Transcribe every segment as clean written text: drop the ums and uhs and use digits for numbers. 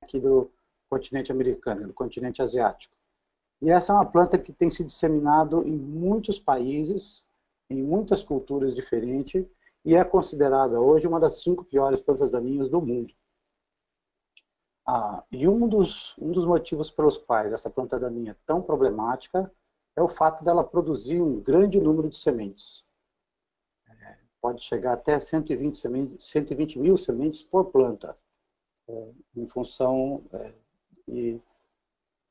aqui do continente americano, do continente asiático. E essa é uma planta que tem se disseminado em muitos países, em muitas culturas diferentes, e é considerada hoje uma das 5 piores plantas daninhas do mundo. E um dos motivos pelos quais essa planta daninha é tão problemática é o fato dela produzir um grande número de sementes. Pode chegar até 120 mil sementes por planta, em função... E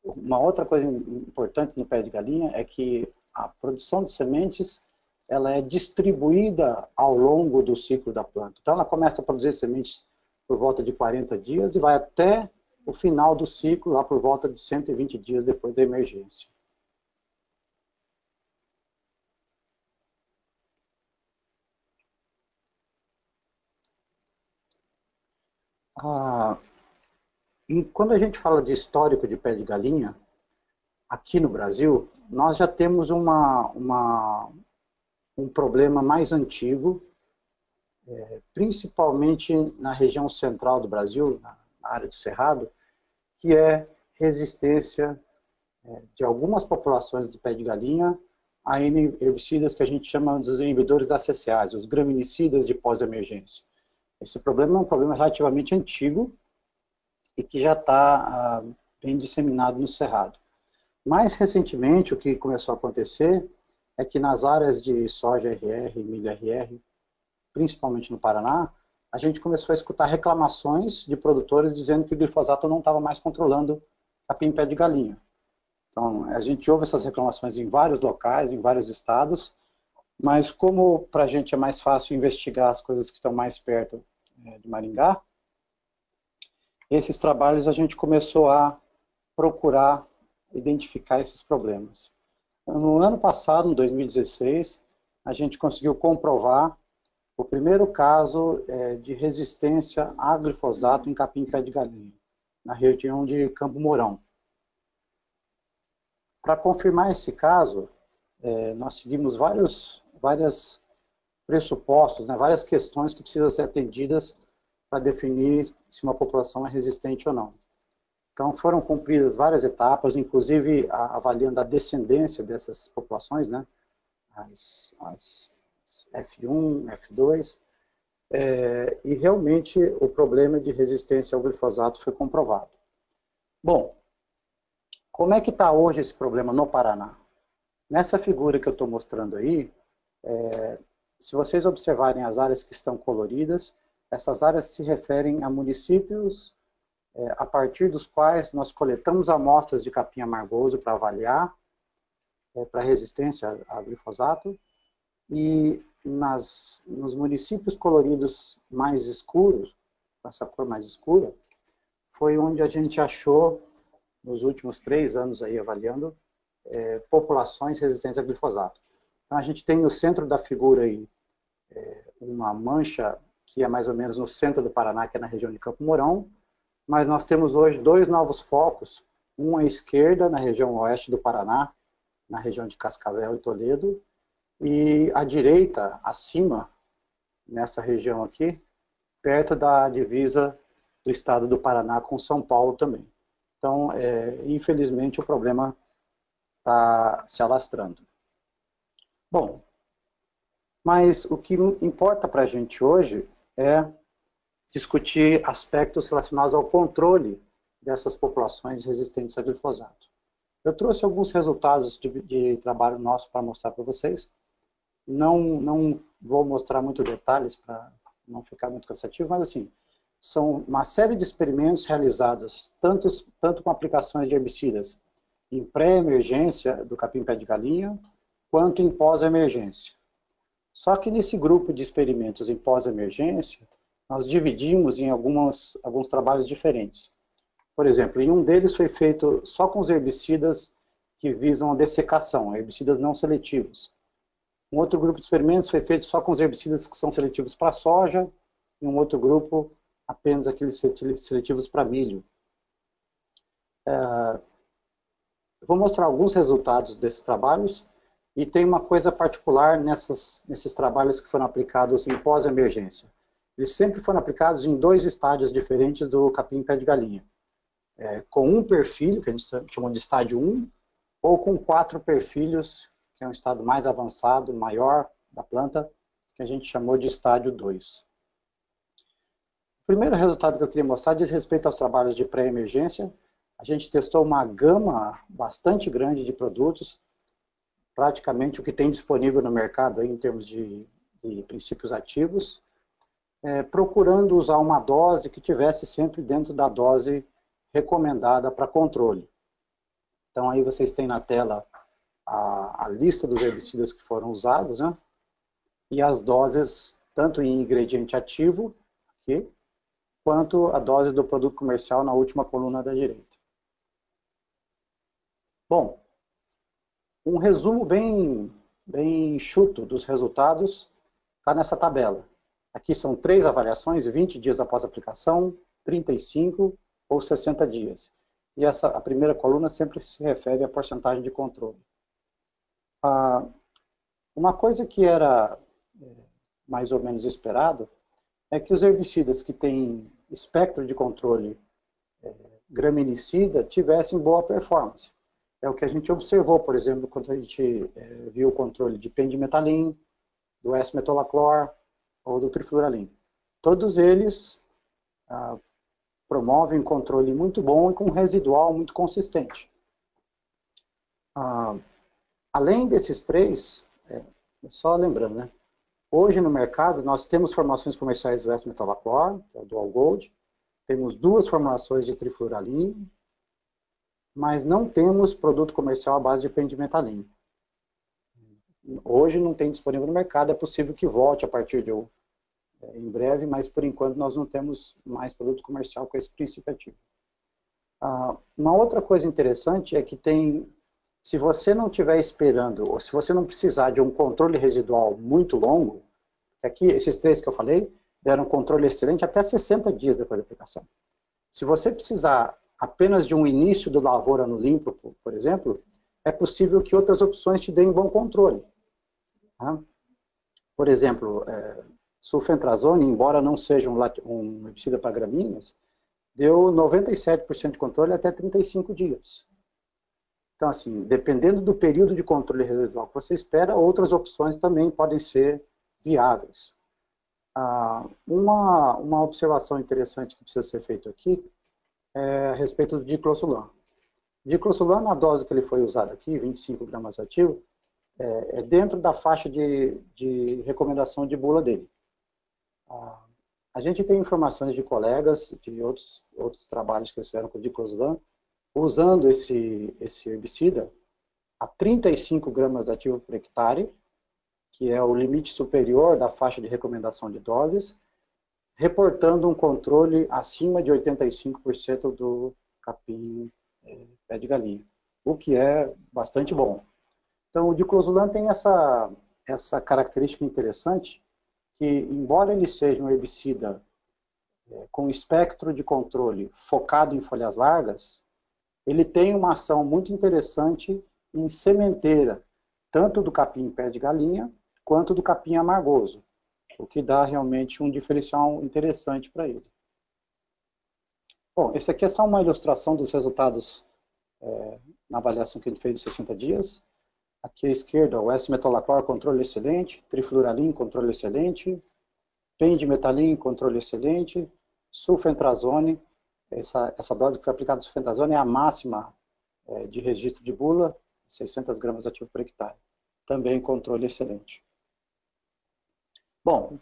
uma outra coisa importante no pé de galinha é que a produção de sementes ela é distribuída ao longo do ciclo da planta. Então ela começa a produzir sementes por volta de 40 dias e vai até o final do ciclo, lá por volta de 120 dias depois da emergência. E quando a gente fala de histórico de pé de galinha, aqui no Brasil, nós já temos um problema mais antigo, principalmente na região central do Brasil, na área do Cerrado, que é resistência de algumas populações do pé de galinha a herbicidas que a gente chama dos inibidores da CCase, os graminicidas de pós-emergência. Esse problema é um problema relativamente antigo e que já está bem disseminado no Cerrado. Mais recentemente, o que começou a acontecer é que nas áreas de soja RR e milho RR, principalmente no Paraná, a gente começou a escutar reclamações de produtores dizendo que o glifosato não estava mais controlando capim-pé de galinha. Então, a gente ouve essas reclamações em vários locais, em vários estados, mas como para a gente é mais fácil investigar as coisas que estão mais perto de Maringá, esses trabalhos a gente começou a procurar identificar esses problemas. No ano passado, em 2016, a gente conseguiu comprovar o primeiro caso de resistência a glifosato em capim-pé de galinha, na região de Campo Mourão. Para confirmar esse caso, nós seguimos vários pressupostos, várias questões que precisam ser atendidas para definir se uma população é resistente ou não. Então foram cumpridas várias etapas, inclusive avaliando a descendência dessas populações, as F1, F2, e realmente o problema de resistência ao glifosato foi comprovado. Bom, como é que está hoje esse problema no Paraná? Nessa figura que eu estou mostrando aí, se vocês observarem as áreas que estão coloridas, essas áreas se referem a municípios a partir dos quais nós coletamos amostras de capim amargoso para avaliar para resistência a glifosato, e nos municípios coloridos mais escuros, com essa cor mais escura, foi onde a gente achou, nos últimos 3 anos aí avaliando, populações resistentes a glifosato. Então a gente tem no centro da figura aí uma mancha que é mais ou menos no centro do Paraná, que é na região de Campo Mourão, mas nós temos hoje 2 novos focos, um à esquerda, na região oeste do Paraná, na região de Cascavel e Toledo, e à direita, acima, nessa região aqui, perto da divisa do estado do Paraná com São Paulo também. Então, infelizmente, o problema está se alastrando. Bom, mas o que importa para a gente hoje é discutir aspectos relacionados ao controle dessas populações resistentes a glifosato. Eu trouxe alguns resultados de trabalho nosso para mostrar para vocês. Não vou mostrar muitos detalhes para não ficar muito cansativo, mas assim, são uma série de experimentos realizados, tanto com aplicações de herbicidas em pré-emergência do capim-pé de galinha, quanto em pós-emergência. Só que nesse grupo de experimentos em pós-emergência, nós dividimos em alguns trabalhos diferentes. Por exemplo, em um deles foi feito só com os herbicidas que visam a dessecação, herbicidas não seletivos. Um outro grupo de experimentos foi feito só com os herbicidas que são seletivos para soja, e um outro grupo apenas aqueles seletivos para milho. Eu vou mostrar alguns resultados desses trabalhos, e tem uma coisa particular nesses trabalhos que foram aplicados em pós-emergência. Eles sempre foram aplicados em 2 estádios diferentes do capim-pé de galinha. com um perfilho, que a gente chamou de estádio 1, ou com 4 perfilhos, que é um estado mais avançado, maior da planta, que a gente chamou de estádio 2. O primeiro resultado que eu queria mostrar diz respeito aos trabalhos de pré-emergência. A gente testou uma gama bastante grande de produtos, praticamente o que tem disponível no mercado aí, em termos de princípios ativos, procurando usar uma dose que tivesse sempre dentro da dose recomendada para controle. Então aí vocês têm na tela a lista dos herbicidas que foram usados, né? E as doses, tanto em ingrediente ativo, aqui, quanto a dose do produto comercial na última coluna da direita. Bom, um resumo bem enxuto dos resultados está nessa tabela. Aqui são 3 avaliações, 20 dias após a aplicação, 35 ou 60 dias. E a primeira coluna sempre se refere à porcentagem de controle. Uma coisa que era mais ou menos esperado é que os herbicidas que têm espectro de controle graminicida tivessem boa performance. É o que a gente observou, por exemplo, quando a gente viu o controle de pendimetalin, do S-metolaclor ou do trifluralin. Todos eles promovem controle muito bom e com residual muito consistente. Além desses 3, só lembrando, né? Hoje no mercado nós temos formulações comerciais do S-metolaclor, que é o Dual Gold, temos 2 formulações de trifluralin, mas não temos produto comercial à base de pendimetalin. Hoje não tem disponível no mercado, é possível que volte a partir de em breve, mas por enquanto nós não temos mais produto comercial com esse princípio ativo. Uma outra coisa interessante é que se você não estiver esperando, ou se você não precisar de um controle residual muito longo, aqui esses 3 que eu falei deram controle excelente até 60 dias depois da aplicação. Se você precisar apenas de um início do lavoura no limpo, por exemplo, é possível que outras opções te deem bom controle. Tá? Por exemplo, sulfentrazone, embora não seja um herbicida para gramíneas, deu 97% de controle até 35 dias. Então, assim, dependendo do período de controle residual que você espera, outras opções também podem ser viáveis. Uma observação interessante que precisa ser feita aqui é a respeito do diclosulan. Diclosulan, na dose que ele foi usado aqui, 25 gramas ativo, é dentro da faixa de recomendação de bula dele. A gente tem informações de colegas, de outros trabalhos que eles fizeram com o diclosulan, usando esse herbicida a 35 gramas de ativo por hectare, que é o limite superior da faixa de recomendação de doses, reportando um controle acima de 85% do capim pé de galinha, o que é bastante bom. Então, o diclosulan tem essa característica interessante, que, embora ele seja um herbicida com espectro de controle focado em folhas largas, ele tem uma ação muito interessante em sementeira, tanto do capim pé de galinha, quanto do capim amargoso, o que dá realmente um diferencial interessante para ele. Bom, esse aqui é só uma ilustração dos resultados na avaliação que ele fez de 60 dias. Aqui à esquerda, o S-metolaclor, controle excelente, trifluralin, controle excelente, pendimetalin, controle excelente, sulfentrazone, essa dose que foi aplicada de sulfentrazone é a máxima de registro de bula, 600 gramas de ativo por hectare. Também controle excelente. Bom,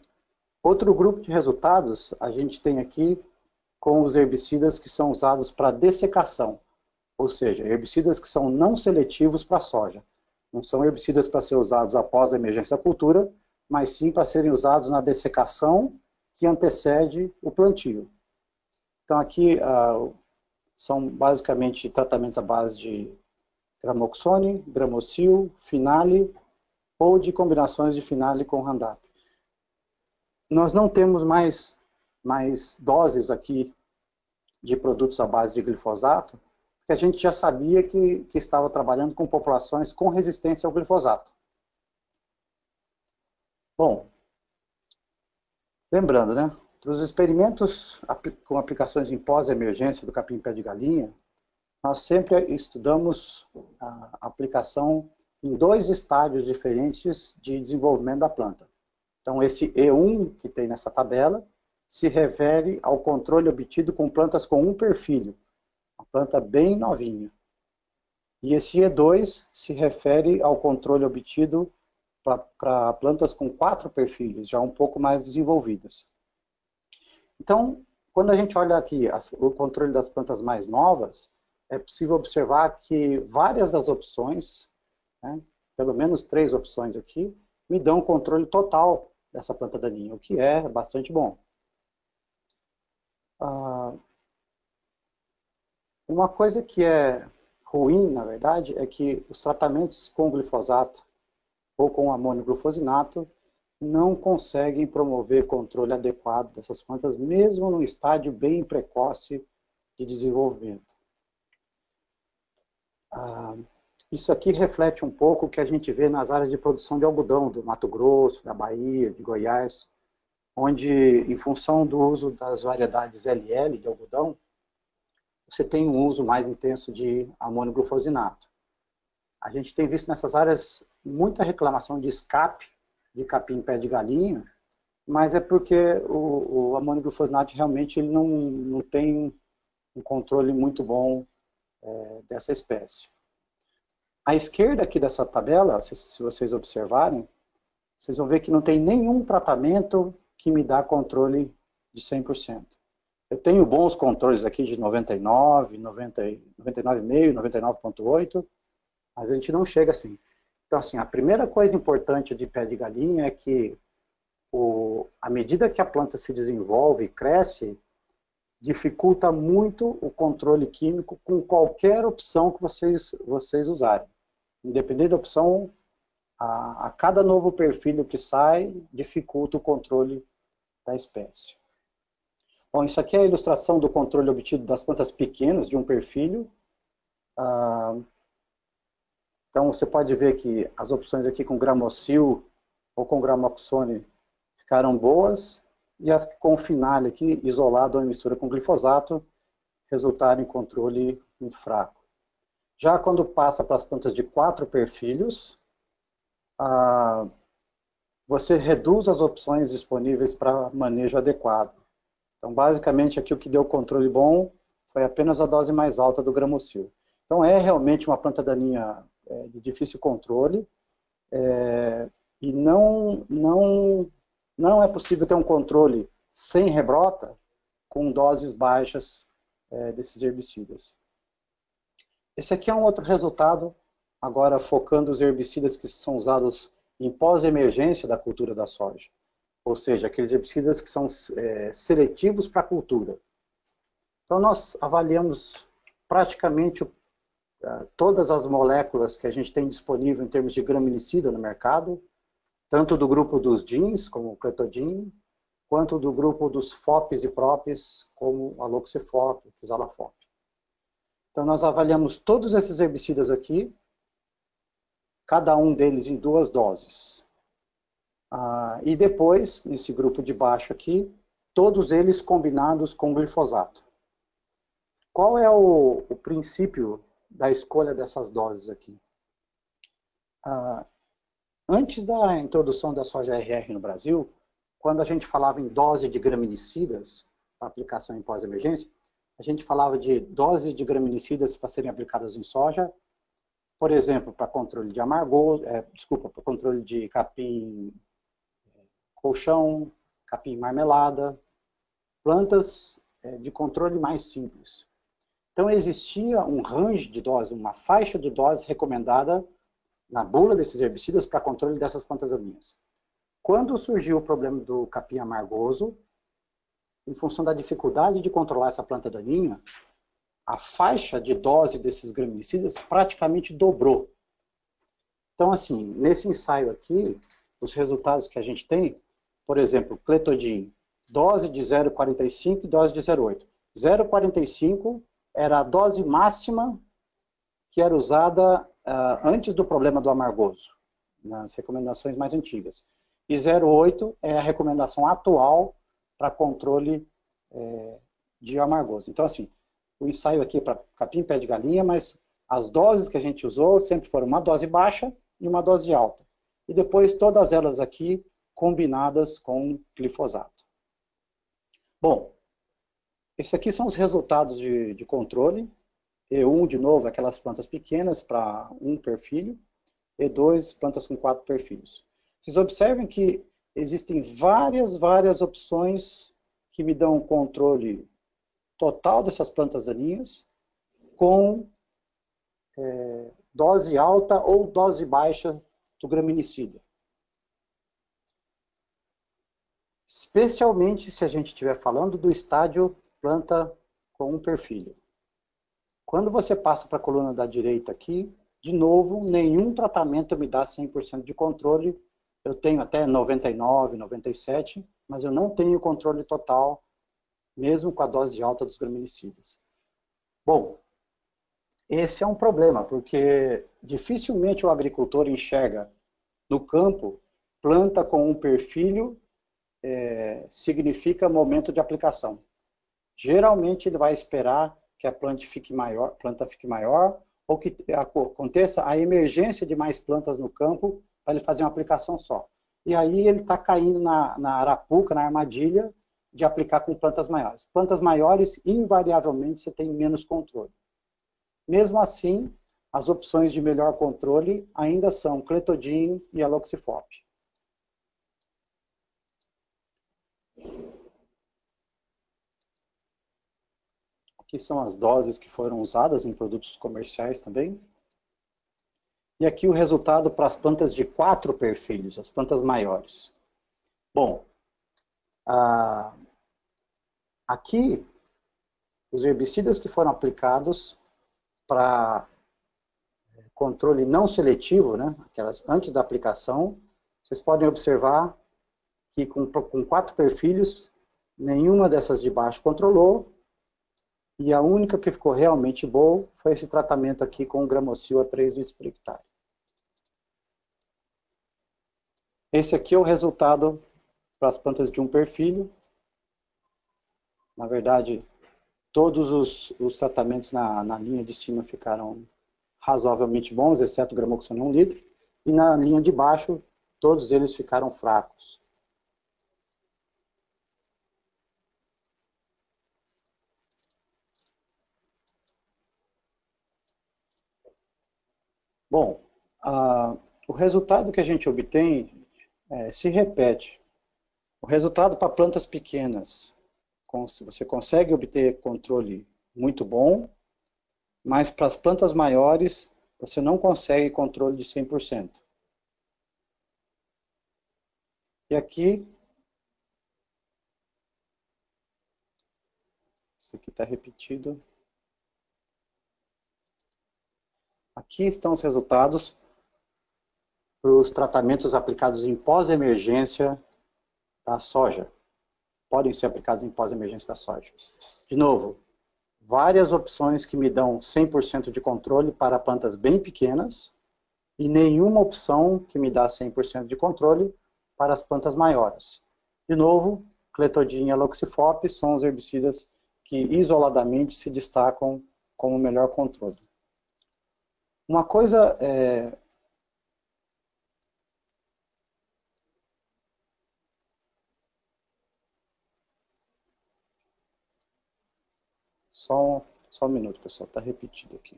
outro grupo de resultados a gente tem aqui com os herbicidas que são usados para dessecação, ou seja, herbicidas que são não seletivos para a soja. Não são herbicidas para ser usados após a emergência da cultura, mas sim para serem usados na dessecação que antecede o plantio. Então aqui são basicamente tratamentos à base de gramoxone, gramocil, finale ou de combinações de finale com Roundup. Nós não temos mais doses aqui de produtos à base de glifosato, porque a gente já sabia que estava trabalhando com populações com resistência ao glifosato. Bom, lembrando, né? Nos experimentos com aplicações em pós-emergência do capim-pé de galinha, nós sempre estudamos a aplicação em 2 estágios diferentes de desenvolvimento da planta. Então, esse E1 que tem nessa tabela se refere ao controle obtido com plantas com 1 perfilho, uma planta bem novinha. E esse E2 se refere ao controle obtido para plantas com 4 perfilhos, já um pouco mais desenvolvidas. Então, quando a gente olha aqui o controle das plantas mais novas, é possível observar que várias das opções, né, pelo menos 3 opções aqui, me dão controle total dessa planta daninha, o que é bastante bom. Uma coisa que é ruim, na verdade, é que os tratamentos com glifosato ou com amônio glufosinato não conseguem promover controle adequado dessas plantas, mesmo num estágio bem precoce de desenvolvimento. Isso aqui reflete um pouco o que a gente vê nas áreas de produção de algodão, do Mato Grosso, da Bahia, de Goiás, onde, em função do uso das variedades LL de algodão, você tem um uso mais intenso de amônio glufosinato. A gente tem visto nessas áreas muita reclamação de escape de capim-pé de galinha, mas é porque o amônio glufosinato realmente ele não tem um controle muito bom dessa espécie. À esquerda aqui dessa tabela, se vocês observarem, vocês vão ver que não tem nenhum tratamento que me dá controle de 100%. Eu tenho bons controles aqui de 99, 99,5, 99,8, mas a gente não chega assim. Então, assim, a primeira coisa importante de pé de galinha é que, à medida que a planta se desenvolve e cresce, dificulta muito o controle químico com qualquer opção que vocês usarem. Independente da opção, a cada novo perfil que sai, dificulta o controle da espécie. Bom, isso aqui é a ilustração do controle obtido das plantas pequenas de um perfil. Então, você pode ver que as opções aqui com Gramocil ou com Gramoxone ficaram boas, e as com Finale aqui, isolado ou em mistura com glifosato, resultaram em controle muito fraco. Já quando passa para as plantas de 4 perfilhos, você reduz as opções disponíveis para manejo adequado. Então, basicamente, aqui o que deu controle bom foi apenas a dose mais alta do Gramocil. Então, é realmente uma planta daninha de difícil controle, e não é possível ter um controle sem rebrota com doses baixas desses herbicidas. Esse aqui é um outro resultado, agora focando os herbicidas que são usados em pós-emergência da cultura da soja. Ou seja, aqueles herbicidas que são seletivos para a cultura. Então, nós avaliamos praticamente todas as moléculas que a gente tem disponível em termos de graminicida no mercado, tanto do grupo dos DINs, como o Clethodim, quanto do grupo dos FOPs e PROPs, como a Loxifop, o Xalafop. Então, nós avaliamos todos esses herbicidas aqui, cada um deles em 2 doses. E depois, nesse grupo de baixo aqui, todos eles combinados com glifosato. Qual é o princípio da escolha dessas doses aqui? Antes da introdução da soja RR no Brasil, quando a gente falava em dose de graminicidas, para aplicação em pós-emergência, a gente falava de doses de graminicidas para serem aplicadas em soja, por exemplo, para controle de amargoso, para controle de capim colchão, capim marmelada, plantas de controle mais simples. Então existia um range de dose, uma faixa de dose recomendada na bula desses herbicidas para controle dessas plantas daninhas. Quando surgiu o problema do capim amargoso, em função da dificuldade de controlar essa planta daninha, a faixa de dose desses graminicidas praticamente dobrou. Então, assim, nesse ensaio aqui, os resultados que a gente tem, por exemplo, Clethodim, dose de 0,45 e dose de 0,8. 0,45 era a dose máxima que era usada antes do problema do amargoso, nas recomendações mais antigas. E 0,8 é a recomendação atual para controle de amargoso. Então, assim, o ensaio aqui para capim pé de galinha, mas as doses que a gente usou sempre foram uma dose baixa e uma dose alta. E depois todas elas aqui combinadas com glifosato. Bom, esses aqui são os resultados de controle. E1, de novo, aquelas plantas pequenas para 1 perfilho. E2, plantas com 4 perfilhos. Vocês observem que existem várias opções que me dão um controle total dessas plantas daninhas com dose alta ou dose baixa do graminicida. Especialmente se a gente estiver falando do estágio planta com 1 perfilho. Quando você passa para a coluna da direita aqui, de novo, nenhum tratamento me dá 100% de controle. Eu tenho até 99, 97, mas eu não tenho controle total, mesmo com a dose alta dos graminicidas. Bom, esse é um problema, porque dificilmente o agricultor enxerga no campo planta com 1 perfilho significa momento de aplicação. Geralmente ele vai esperar que a planta fique maior ou que aconteça a emergência de mais plantas no campo para ele fazer uma aplicação só. E aí ele está caindo na arapuca, na armadilha de aplicar com plantas maiores. Plantas maiores, invariavelmente, você tem menos controle. Mesmo assim, as opções de melhor controle ainda são Clethodim e Aloxifop. Aqui são as doses que foram usadas em produtos comerciais também. E aqui o resultado para as plantas de 4 perfilhos, as plantas maiores. Bom, aqui os herbicidas que foram aplicados para controle não seletivo, né, aquelas antes da aplicação, vocês podem observar que com 4 perfilhos, nenhuma dessas de baixo controlou, e a única que ficou realmente boa foi esse tratamento aqui com o Gramocil a 3 litros por hectare. Esse aqui é o resultado para as plantas de 1 perfilho. Na verdade, todos os tratamentos na linha de cima ficaram razoavelmente bons, exceto o Gramoxone 1 litro. E na linha de baixo, todos eles ficaram fracos. Bom, o resultado que a gente obtém se repete. O resultado para plantas pequenas, você consegue obter controle muito bom, mas para as plantas maiores, você não consegue controle de 100%. E aqui, isso aqui está repetido. Aqui estão os resultados para os tratamentos aplicados em pós-emergência da soja. Podem ser aplicados em pós-emergência da soja. De novo, várias opções que me dão 100% de controle para plantas bem pequenas e nenhuma opção que me dá 100% de controle para as plantas maiores. De novo, Clethodim e Aloxifop são os herbicidas que isoladamente se destacam como melhor controle. Uma coisa Só um minuto, pessoal, está repetido aqui.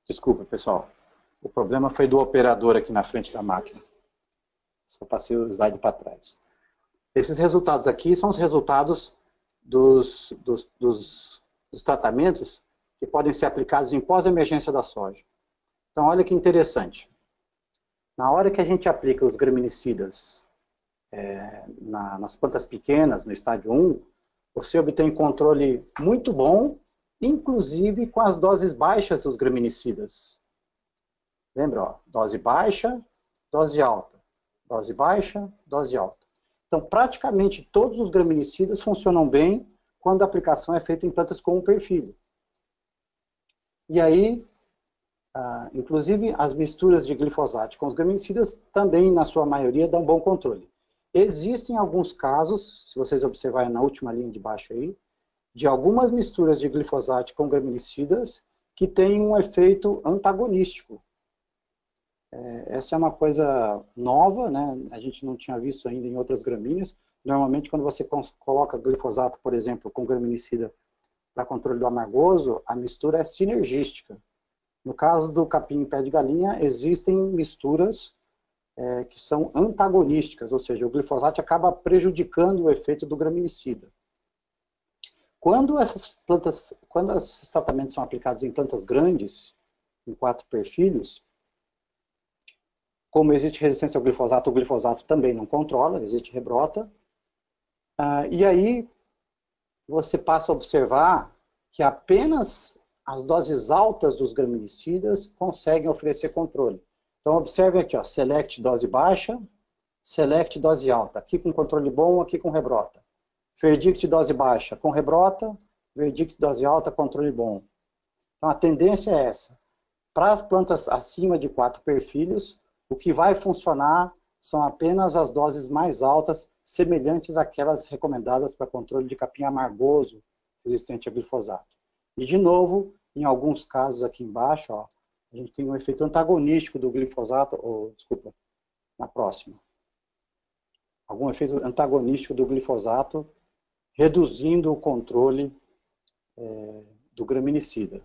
Desculpa, pessoal. O problema foi do operador aqui na frente da máquina. Só passei o slide para trás. Esses resultados aqui são os resultados dos tratamentos que podem ser aplicados em pós-emergência da soja. Então, olha que interessante. Na hora que a gente aplica os graminicidas nas plantas pequenas, no estágio 1, você obtém controle muito bom, inclusive com as doses baixas dos graminicidas. Lembra, ó, dose baixa, dose alta. Dose baixa, dose alta. Então, praticamente todos os graminicidas funcionam bem quando a aplicação é feita em plantas com um perfil. E aí, inclusive, as misturas de glifosato com os graminicidas também, na sua maioria, dão bom controle. Existem alguns casos, se vocês observarem na última linha de baixo aí, de algumas misturas de glifosato com graminicidas que têm um efeito antagonístico. Essa é uma coisa nova, né? A gente não tinha visto ainda em outras gramíneas. Normalmente, quando você coloca glifosato, por exemplo, com graminicida para controle do amargoso, a mistura é sinergística. No caso do capim e pé de galinha, existem misturas que são antagonísticas, ou seja, o glifosato acaba prejudicando o efeito do graminicida. Quando esses tratamentos são aplicados em plantas grandes, em 4 perfilhos, como existe resistência ao glifosato, o glifosato também não controla, existe rebrota. E aí você passa a observar que apenas as doses altas dos graminicidas conseguem oferecer controle. Então observe aqui, ó, Select dose baixa, Select dose alta, aqui com controle bom, aqui com rebrota. Verdict dose baixa com rebrota, Verdict dose alta, controle bom. Então a tendência é essa. Para as plantas acima de 4 perfilhos, o que vai funcionar são apenas as doses mais altas, semelhantes àquelas recomendadas para controle de capim amargoso resistente a glifosato. E, de novo, em alguns casos aqui embaixo, ó, a gente tem um efeito antagonístico do glifosato, desculpa, na próxima. Algum efeito antagonístico do glifosato, reduzindo o controle do graminicida.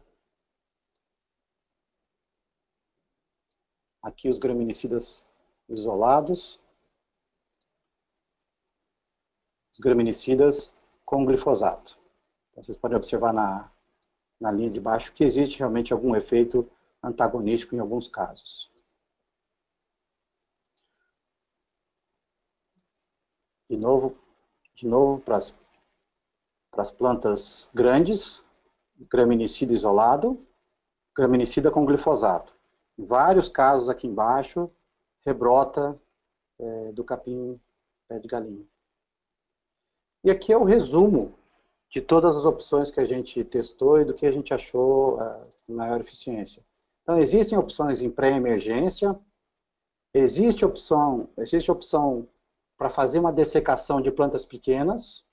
Aqui os graminicidas isolados, os graminicidas com glifosato. Então, vocês podem observar na linha de baixo que existe realmente algum efeito antagonístico em alguns casos. De novo para as plantas grandes, graminicida isolado, graminicida com glifosato. Em vários casos aqui embaixo, rebrota do capim pé de galinha. E aqui é o resumo de todas as opções que a gente testou e do que a gente achou com maior eficiência. Então, existem opções em pré-emergência, existe opção para fazer uma dessecação de plantas pequenas,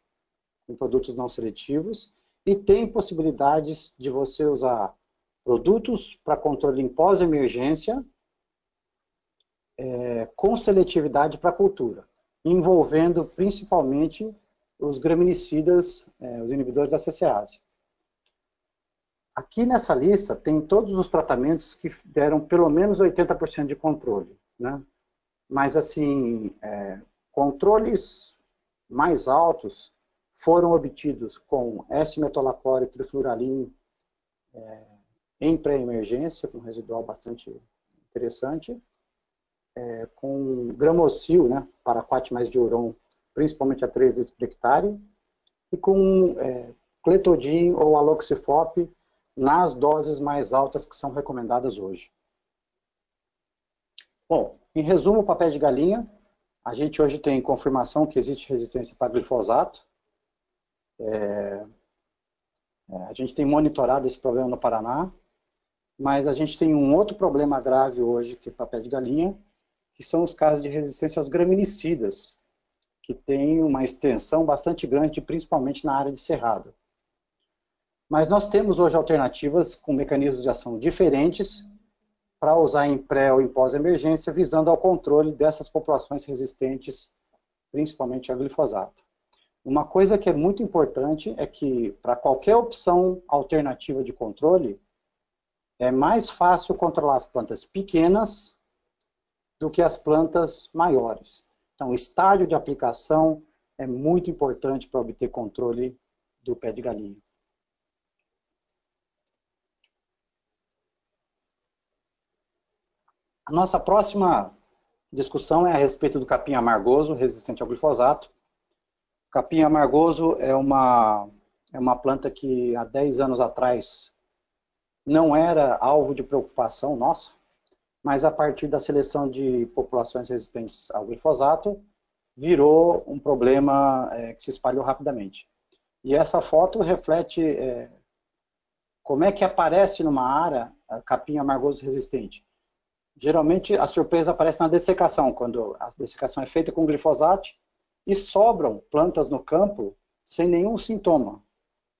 com produtos não seletivos, e tem possibilidades de você usar produtos para controle em pós-emergência, com seletividade para cultura, envolvendo principalmente os graminicidas, os inibidores da CCase. Aqui nessa lista tem todos os tratamentos que deram pelo menos 80% de controle, né? Mas assim, controles mais altos foram obtidos com S-metolaclor e trifluralin em pré-emergência, com residual bastante interessante, com gramocil, né, paraquat mais diuron, principalmente a 3 litros por hectare, e com cletodin ou aloxifop nas doses mais altas que são recomendadas hoje. Bom, em resumo, o papel de galinha, a gente hoje tem confirmação que existe resistência para glifosato. A gente tem monitorado esse problema no Paraná, mas a gente tem um outro problema grave hoje, que é o papel de galinha, que são os casos de resistência aos graminicidas, que tem uma extensão bastante grande, principalmente na área de cerrado. Mas nós temos hoje alternativas com mecanismos de ação diferentes para usar em pré ou em pós-emergência, visando ao controle dessas populações resistentes, principalmente ao glifosato. Uma coisa que é muito importante é que, para qualquer opção alternativa de controle, é mais fácil controlar as plantas pequenas do que as plantas maiores. Então, o estádio de aplicação é muito importante para obter controle do pé de galinha. A nossa próxima discussão é a respeito do capim amargoso, resistente ao glifosato. O capim amargoso é uma planta que há 10 anos atrás não era alvo de preocupação nossa, mas a partir da seleção de populações resistentes ao glifosato, virou um problema que se espalhou rapidamente. E essa foto reflete como é que aparece numa área a capim amargoso resistente. Geralmente a surpresa aparece na dessecação, quando a dessecação é feita com glifosato e sobram plantas no campo sem nenhum sintoma.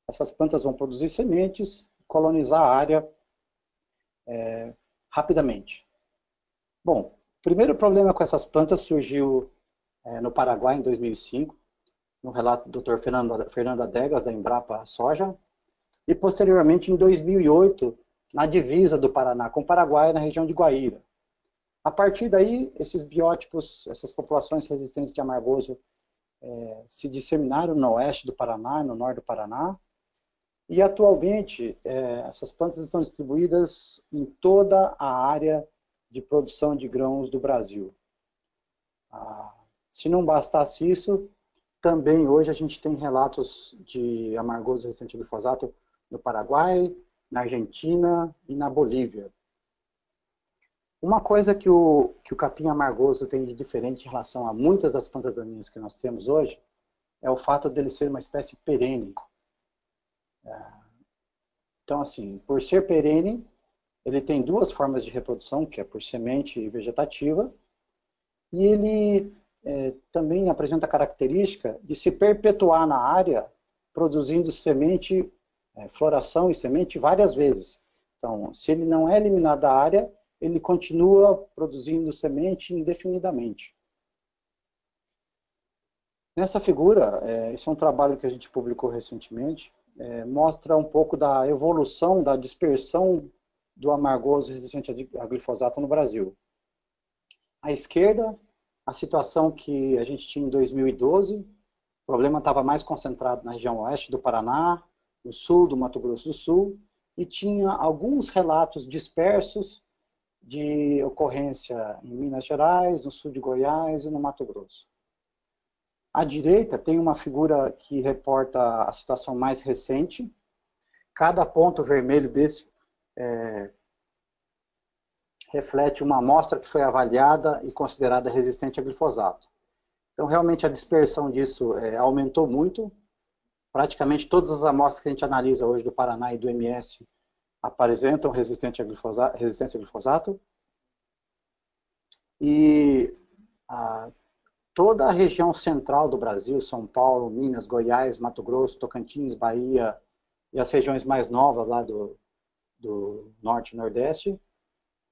Essas plantas vão produzir sementes, colonizar a área rapidamente. Bom, o primeiro problema com essas plantas surgiu no Paraguai em 2005, no relato do Dr. Fernando Adegas, da Embrapa Soja, e posteriormente em 2008, na divisa do Paraná com o Paraguai, na região de Guaíra. A partir daí, esses biótipos, essas populações resistentes de amargoso se disseminaram no oeste do Paraná, no norte do Paraná, e atualmente essas plantas estão distribuídas em toda a área de produção de grãos do Brasil. Se não bastasse isso, também hoje a gente tem relatos de amargoso resistente ao glifosato no Paraguai, na Argentina e na Bolívia. Uma coisa que o capim amargoso tem de diferente em relação a muitas das plantas daninhas que nós temos hoje é o fato dele ser uma espécie perene. Então, assim, por ser perene, ele tem duas formas de reprodução, que é por semente e vegetativa, e ele também apresenta a característica de se perpetuar na área, produzindo semente, floração e semente várias vezes. Então, se ele não é eliminado da área, ele continua produzindo semente indefinidamente. Nessa figura, esse é um trabalho que a gente publicou recentemente, mostra um pouco da evolução, da dispersão do amargoso resistente a glifosato no Brasil. À esquerda, a situação que a gente tinha em 2012, o problema estava mais concentrado na região oeste do Paraná, no sul do Mato Grosso do Sul, e tinha alguns relatos dispersos de ocorrência em Minas Gerais, no sul de Goiás e no Mato Grosso. À direita tem uma figura que reporta a situação mais recente. Cada ponto vermelho desse reflete uma amostra que foi avaliada e considerada resistente a glifosato. Então, realmente, a dispersão disso aumentou muito. Praticamente todas as amostras que a gente analisa hoje do Paraná e do MS apresentam resistência a glifosato. E toda a região central do Brasil, São Paulo, Minas, Goiás, Mato Grosso, Tocantins, Bahia e as regiões mais novas lá do Norte e Nordeste,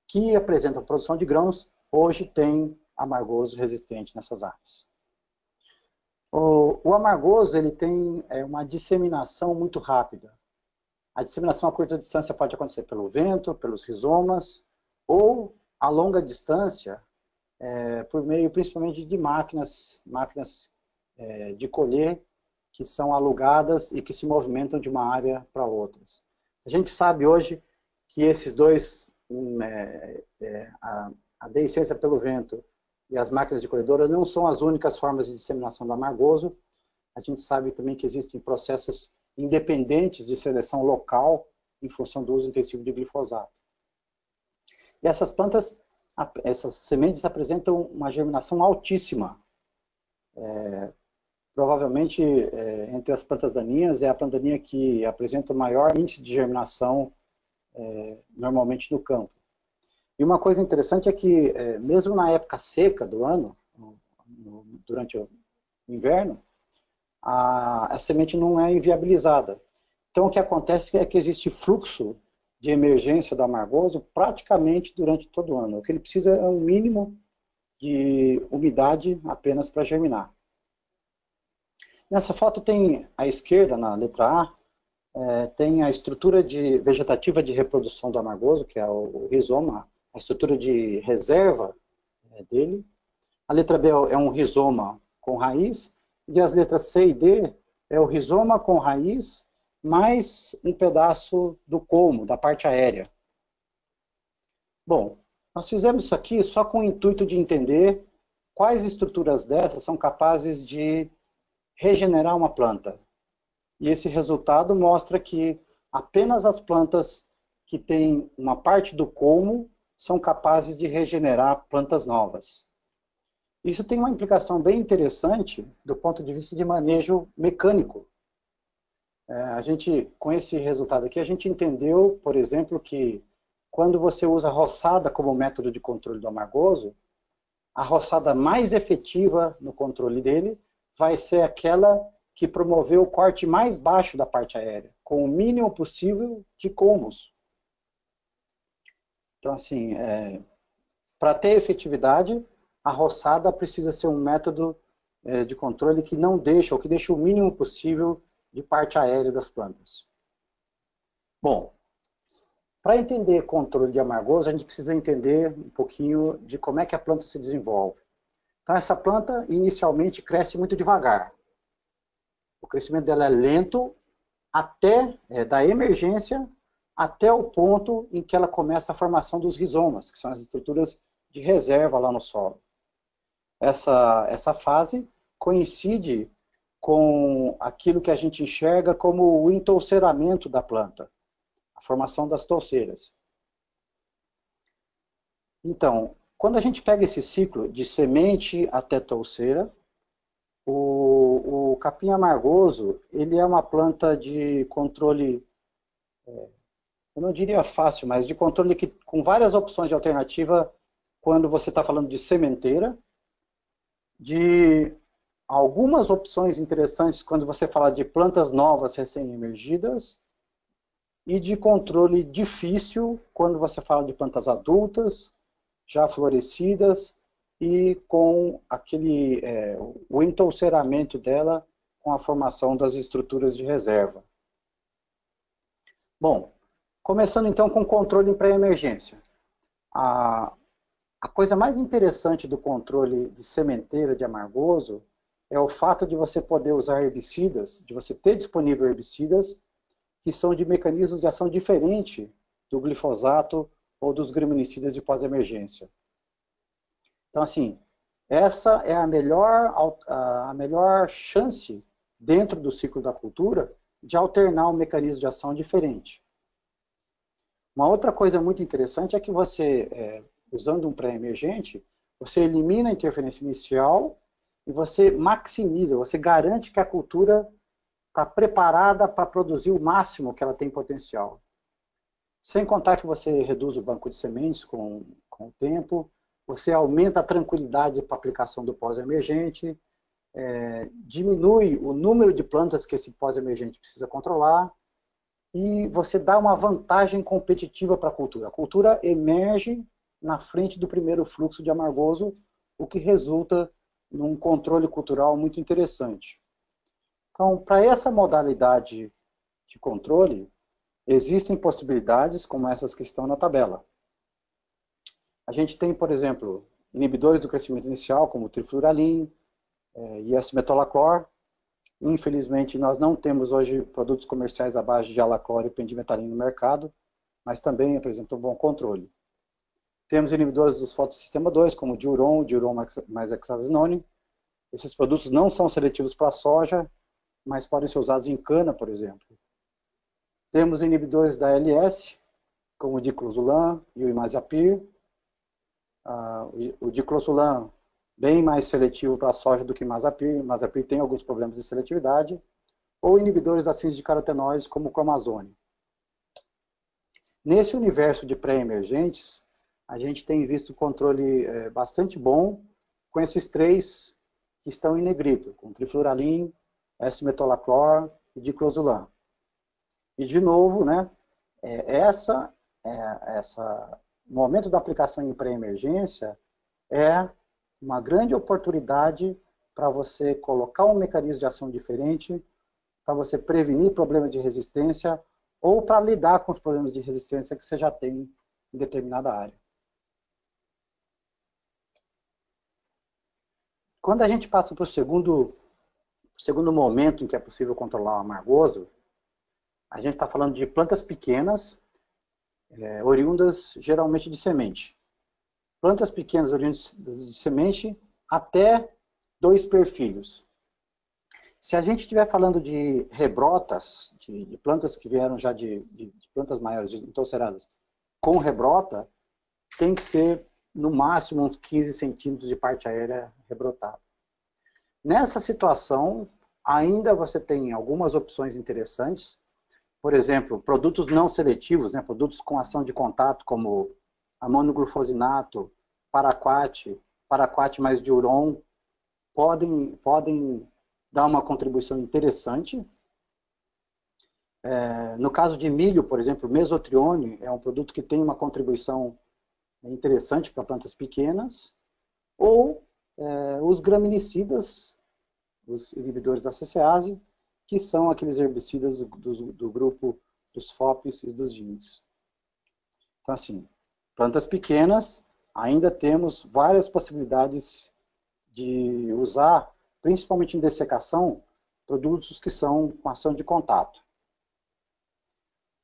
que apresentam produção de grãos, hoje tem amargoso resistente nessas áreas. O amargoso ele tem uma disseminação muito rápida. A disseminação a curta distância pode acontecer pelo vento, pelos rizomas, ou a longa distância, por meio principalmente de máquinas de colher, que são alugadas e que se movimentam de uma área para outra. A gente sabe hoje que esses dois, a deiscência pelo vento e as máquinas de colhedora, não são as únicas formas de disseminação do amargoso. A gente sabe também que existem processos independentes de seleção local em função do uso intensivo de glifosato. E essas plantas, essas sementes apresentam uma germinação altíssima. Provavelmente, entre as plantas daninhas, é a planta daninha que apresenta o maior índice de germinação normalmente no campo. E uma coisa interessante é que, mesmo na época seca do ano, durante o inverno, a semente não é inviabilizada. Então, o que acontece é que existe fluxo de emergência do amargoso praticamente durante todo o ano. O que ele precisa é um mínimo de umidade apenas para germinar. Nessa foto tem, à esquerda, na letra A, tem a estrutura vegetativa de reprodução do amargoso, que é o rizoma, a estrutura de reserva dele. A letra B é um rizoma com raiz, e as letras C e D é o rizoma com raiz, mais um pedaço do colmo, da parte aérea. Bom, nós fizemos isso aqui só com o intuito de entender quais estruturas dessas são capazes de regenerar uma planta. E esse resultado mostra que apenas as plantas que têm uma parte do colmo são capazes de regenerar plantas novas. Isso tem uma implicação bem interessante do ponto de vista de manejo mecânico. Com esse resultado aqui, a gente entendeu, por exemplo, que quando você usa a roçada como método de controle do amargoso, a roçada mais efetiva no controle dele vai ser aquela que promoveu o corte mais baixo da parte aérea, com o mínimo possível de combos. Então, assim, para ter efetividade, a roçada precisa ser um método de controle que não deixa, ou que deixa o mínimo possível de parte aérea das plantas. Bom, para entender controle de amargoso, a gente precisa entender um pouquinho de como é que a planta se desenvolve. Então, essa planta inicialmente cresce muito devagar. O crescimento dela é lento até da emergência até o ponto em que ela começa a formação dos rizomas, que são as estruturas de reserva lá no solo. Essa fase coincide com aquilo que a gente enxerga como o entouceiramento da planta, a formação das touceiras. Então, quando a gente pega esse ciclo de semente até touceira, o capim amargoso, ele é uma planta de controle, eu não diria fácil, mas de controle com várias opções de alternativa quando você está falando de sementeira, de algumas opções interessantes quando você fala de plantas novas recém-emergidas, e de controle difícil quando você fala de plantas adultas, já florescidas, e com o entouceiramento dela com a formação das estruturas de reserva. Bom, começando então com o controle em pré-emergência. A coisa mais interessante do controle de sementeira de amargoso é o fato de você poder usar herbicidas, de você ter disponível herbicidas que são de mecanismos de ação diferente do glifosato ou dos graminicidas de pós-emergência. Então, assim, essa é a melhor chance, dentro do ciclo da cultura, de alternar um mecanismo de ação diferente. Uma outra coisa muito interessante é que você, usando um pré-emergente, você elimina a interferência inicial e você maximiza, você garante que a cultura está preparada para produzir o máximo que ela tem potencial. Sem contar que você reduz o banco de sementes com o tempo, você aumenta a tranquilidade para a aplicação do pós-emergente, diminui o número de plantas que esse pós-emergente precisa controlar, e você dá uma vantagem competitiva para a cultura. A cultura emerge na frente do primeiro fluxo de amargoso, o que resulta num controle cultural muito interessante. Então, para essa modalidade de controle, existem possibilidades como essas que estão na tabela. A gente tem, por exemplo, inibidores do crescimento inicial, como o trifluralin e S-metolaclor. Infelizmente, nós não temos hoje produtos comerciais à base de alaclor e pendimetalina no mercado, mas também apresentam um bom controle. Temos inibidores dos fotossistema 2, como o diuron mais hexazinone. Esses produtos não são seletivos para a soja, mas podem ser usados em cana, por exemplo. Temos inibidores da ALS, como o diclosulam e o imazapir. O diclosulam, bem mais seletivo para a soja do que o imazapir. O imazapir tem alguns problemas de seletividade. Ou inibidores da síntese de carotenóides, como o cromazone. Nesse universo de pré-emergentes, a gente tem visto controle bastante bom com esses três que estão em negrito, com trifluralin, S-metolaclor e diclosulam. E, de novo, né, o momento da aplicação em pré-emergência é uma grande oportunidade para você colocar um mecanismo de ação diferente, para você prevenir problemas de resistência ou para lidar com os problemas de resistência que você já tem em determinada área. Quando a gente passa para o segundo momento em que é possível controlar o amargoso, a gente está falando de plantas pequenas, oriundas geralmente de semente. Plantas pequenas oriundas de semente até 2 perfilhos. Se a gente estiver falando de rebrotas, de plantas que vieram já de plantas maiores, entouceiradas, com rebrota, tem que ser no máximo uns 15 centímetros de parte aérea rebrotada. Nessa situação, ainda você tem algumas opções interessantes, por exemplo, produtos não seletivos, né, produtos com ação de contato, como amonoglufosinado, paraquat mais diuron, podem dar uma contribuição interessante. No caso de milho, por exemplo, mesotrione é um produto que tem uma contribuição interessante para plantas pequenas, ou os graminicidas, os inibidores da CCase, que são aqueles herbicidas do grupo dos FOPs e dos GIMs. Então, assim, plantas pequenas, ainda temos várias possibilidades de usar, principalmente em dessecação, produtos que são com ação de contato.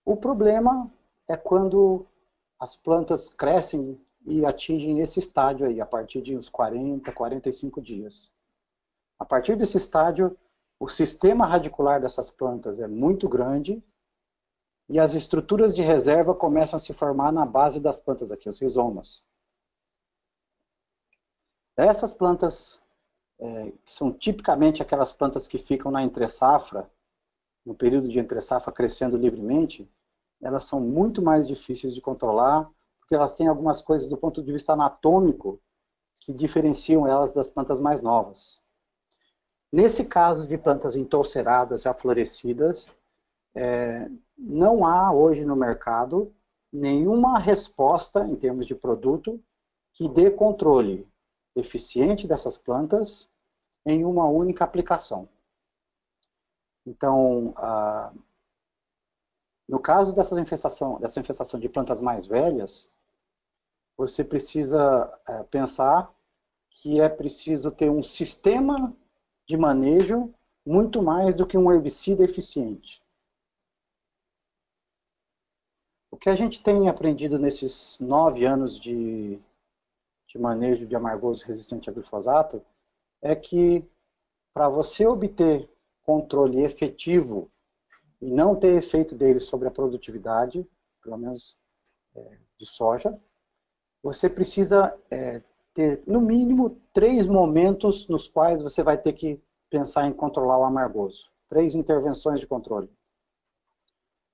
O problema é quando as plantas crescem e atingem esse estágio aí, a partir de uns 40, 45 dias. A partir desse estágio, o sistema radicular dessas plantas é muito grande e as estruturas de reserva começam a se formar na base das plantas aqui, os rizomas. Essas plantas, que são tipicamente aquelas plantas que ficam na entre-safra, no período de entre-safra crescendo livremente, elas são muito mais difíceis de controlar, porque elas têm algumas coisas do ponto de vista anatômico que diferenciam elas das plantas mais novas. Nesse caso de plantas entolceradas, já florescidas, não há hoje no mercado nenhuma resposta em termos de produto que dê controle eficiente dessas plantas em uma única aplicação. Então, no caso dessa infestação de plantas mais velhas, você precisa pensar que é preciso ter um sistema de manejo muito mais do que um herbicida eficiente. O que a gente tem aprendido nesses 9 anos de manejo de amargoso resistente a glifosato é que para você obter controle efetivo e não ter efeito dele sobre a produtividade, pelo menos de soja, você precisa ter, no mínimo, 3 momentos nos quais você vai ter que pensar em controlar o amargoso. 3 intervenções de controle.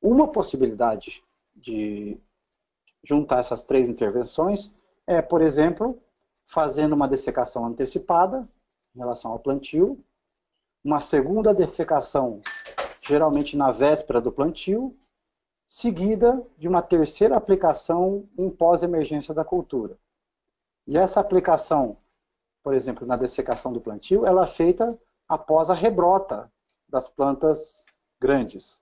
Uma possibilidade de juntar essas 3 intervenções é, por exemplo, fazendo uma dessecação antecipada em relação ao plantio, uma segunda dessecação, geralmente na véspera do plantio, seguida de uma terceira aplicação em pós-emergência da cultura. E essa aplicação, por exemplo, na dessecação do plantio, ela é feita após a rebrota das plantas grandes.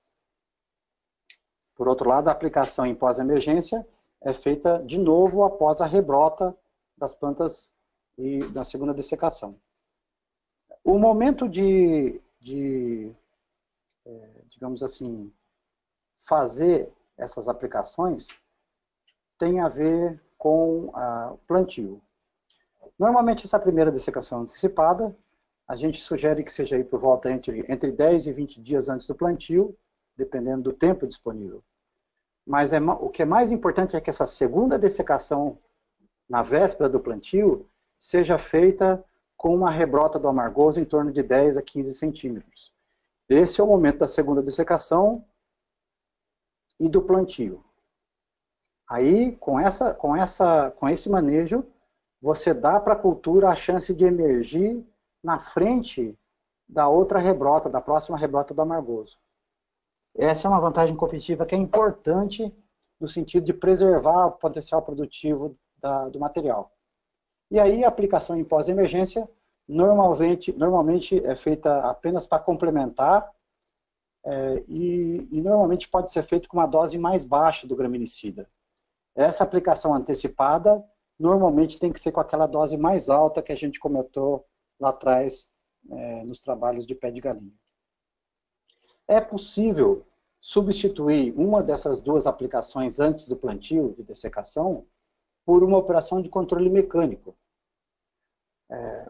Por outro lado, a aplicação em pós-emergência é feita de novo após a rebrota das plantas e da segunda dessecação. O momento digamos assim, fazer essas aplicações tem a ver com o plantio. Normalmente, essa primeira dessecação antecipada, a gente sugere que seja aí por volta entre 10 e 20 dias antes do plantio, dependendo do tempo disponível. Mas o que é mais importante é que essa segunda dessecação, na véspera do plantio, seja feita com uma rebrota do amargoso em torno de 10 a 15 centímetros. Esse é o momento da segunda dessecação e do plantio. Aí, com esse manejo, você dá para a cultura a chance de emergir na frente da outra rebrota, da próxima rebrota do amargoso. Essa é uma vantagem competitiva que é importante no sentido de preservar o potencial produtivo do material. E aí a aplicação em pós-emergência normalmente é feita apenas para complementar e normalmente pode ser feito com uma dose mais baixa do graminicida. Essa aplicação antecipada normalmente tem que ser com aquela dose mais alta que a gente comentou lá atrás nos trabalhos de pé de galinha. É possível substituir uma dessas 2 aplicações antes do plantio de dessecação por uma operação de controle mecânico.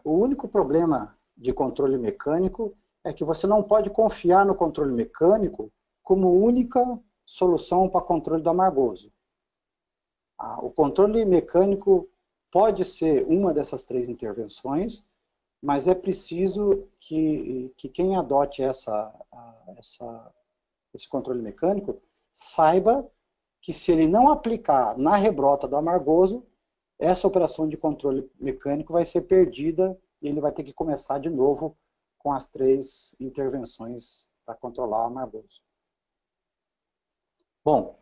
O único problema de controle mecânico é que você não pode confiar no controle mecânico como única solução para controle do amargoso. O controle mecânico pode ser uma dessas 3 intervenções, mas é preciso que quem adote esse controle mecânico saiba que se ele não aplicar na rebrota do amargoso, essa operação de controle mecânico vai ser perdida e ele vai ter que começar de novo com as 3 intervenções para controlar o amargoso. Bom,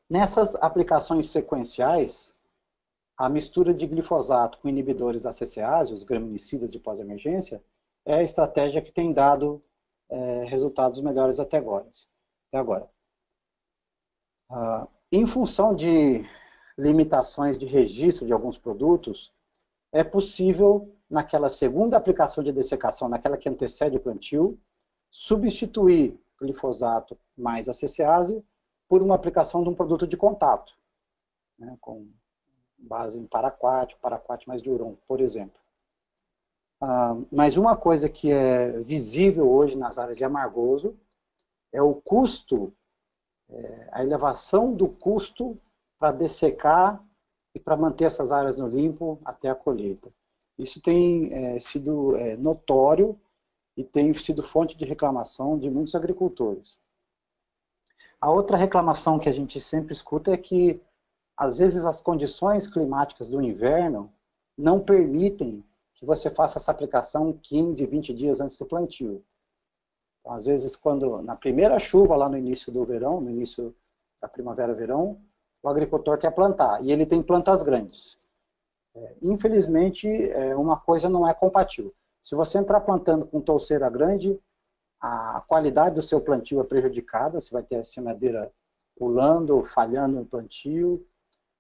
nessas aplicações sequenciais, a mistura de glifosato com inibidores da CCase, os graminicidas de pós-emergência, é a estratégia que tem dado resultados melhores até agora. Em função de limitações de registro de alguns produtos, é possível, naquela segunda aplicação de dessecação, naquela que antecede o plantio, substituir o glifosato mais a CCase por uma aplicação de um produto de contato, né, com base em paraquat mais diuron, por exemplo. Mas uma coisa que é visível hoje nas áreas de amargoso é o custo, a elevação do custo para dessecar e para manter essas áreas no limpo até a colheita. Isso tem sido notório e tem sido fonte de reclamação de muitos agricultores. A outra reclamação que a gente sempre escuta é que, às vezes, as condições climáticas do inverno não permitem que você faça essa aplicação 15, 20 dias antes do plantio. Então, às vezes, quando na primeira chuva, lá no início do verão, no início da primavera-verão, o agricultor quer plantar, e ele tem plantas grandes. Infelizmente, uma coisa não é compatível. Se você entrar plantando com touceira grande, a qualidade do seu plantio é prejudicada, você vai ter a semeadeira pulando, falhando no plantio,